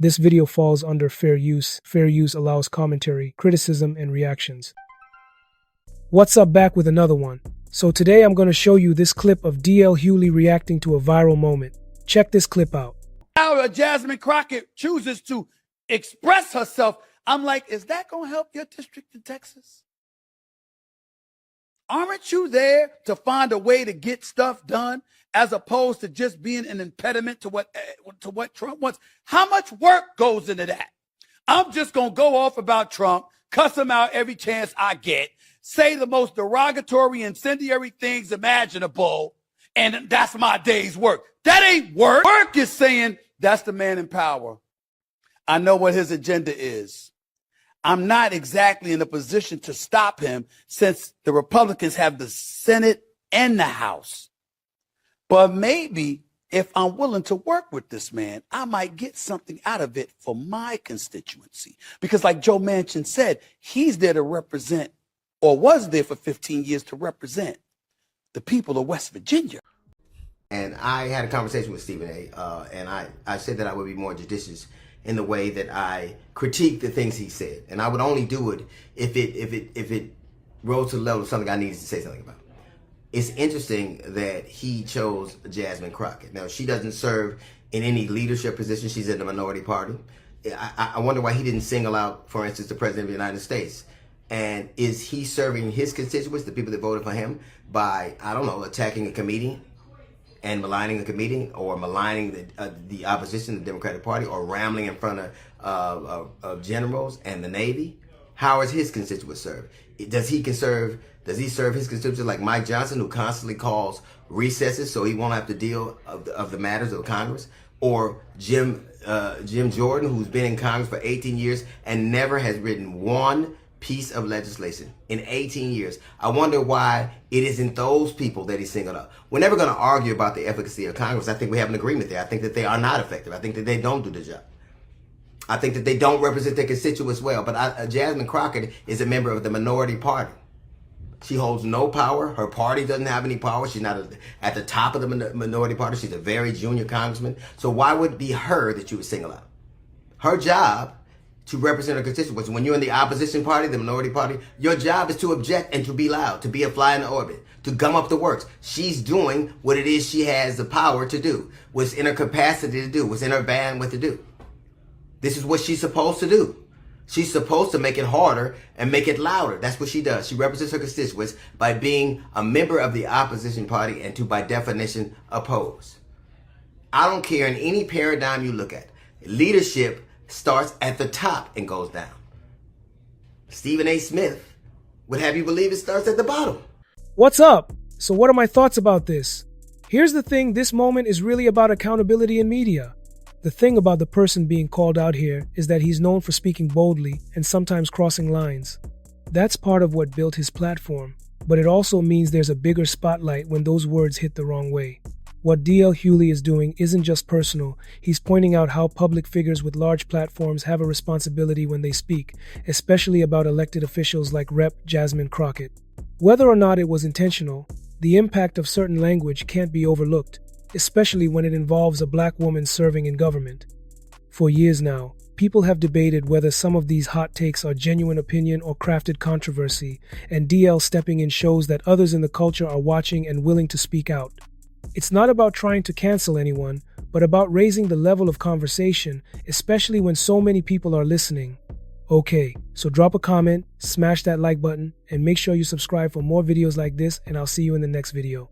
This video falls under fair use. Fair use allows commentary, criticism, and reactions. What's up, back with another one. So today I'm going to show you this clip of DL Hughley reacting to a viral moment. Check this clip out. Now Jasmine Crockett chooses to express herself. I'm like, is that going to help your district in Texas? Aren't you there to find a way to get stuff done as opposed to just being an impediment to what Trump wants? How much work goes into that? I'm just going to go off about Trump, cuss him out every chance I get, say the most derogatory, incendiary things imaginable, and that's my day's work. That ain't work. Work is saying that's the man in power. I know what his agenda is. I'm not exactly in a position to stop him since the Republicans have the Senate and the House. But maybe if I'm willing to work with this man, I might get something out of it for my constituency. Because like Joe Manchin said, he's there to represent, or was there for 15 years to represent, the people of West Virginia. And I had a conversation with Stephen A. And I said that I would be more judicious in the way that I critique the things he said. And I would only do it if it rose to the level of something I needed to say something about. It's interesting that he chose Jasmine Crockett. Now, she doesn't serve in any leadership position. She's in the minority party. I wonder why he didn't single out, for instance, the President of the United States. And is he serving his constituents, the people that voted for him, by, I don't know, attacking a comedian and maligning a comedian, or maligning the opposition, the Democratic Party, or rambling in front of generals and the Navy? How is his constituents served? Does he serve his constituents like Mike Johnson, who constantly calls recesses so he won't have to deal of the matters of Congress? Or Jim Jordan, who's been in Congress for 18 years and never has written one piece of legislation in 18 years. I wonder why it isn't those people that he singled out. We're never going to argue about the efficacy of Congress. I think we have an agreement there. I think that they are not effective. I think that they don't do the job. I think that they don't represent their constituents well. But Jasmine Crockett is a member of the minority party. She holds no power. Her party doesn't have any power. She's not at the top of the minority party. She's a very junior congressman. So why would it be her that you would single out? Her job to represent her constituents. When you're in the opposition party, the minority party, your job is to object and to be loud, to be a fly in the orbit, to gum up the works. She's doing what it is she has the power to do, what's in her capacity to do, what's in her bandwidth to do. This is what she's supposed to do. She's supposed to make it harder and make it louder. That's what she does. She represents her constituents by being a member of the opposition party and to, by definition, oppose. I don't care in any paradigm you look at. Leadership starts at the top and goes down. Stephen A. Smith would have you believe it starts at the bottom. What's up? So what are my thoughts about this? Here's the thing, this moment is really about accountability in media. The thing about the person being called out here is that he's known for speaking boldly and sometimes crossing lines. That's part of what built his platform, but it also means there's a bigger spotlight when those words hit the wrong way. What DL Hughley is doing isn't just personal. He's pointing out how public figures with large platforms have a responsibility when they speak, especially about elected officials like Rep. Jasmine Crockett. Whether or not it was intentional, the impact of certain language can't be overlooked, especially when it involves a black woman serving in government. For years now, people have debated whether some of these hot takes are genuine opinion or crafted controversy, and DL stepping in shows that others in the culture are watching and willing to speak out. It's not about trying to cancel anyone, but about raising the level of conversation, especially when so many people are listening. Okay, so drop a comment, smash that like button, and make sure you subscribe for more videos like this, and I'll see you in the next video.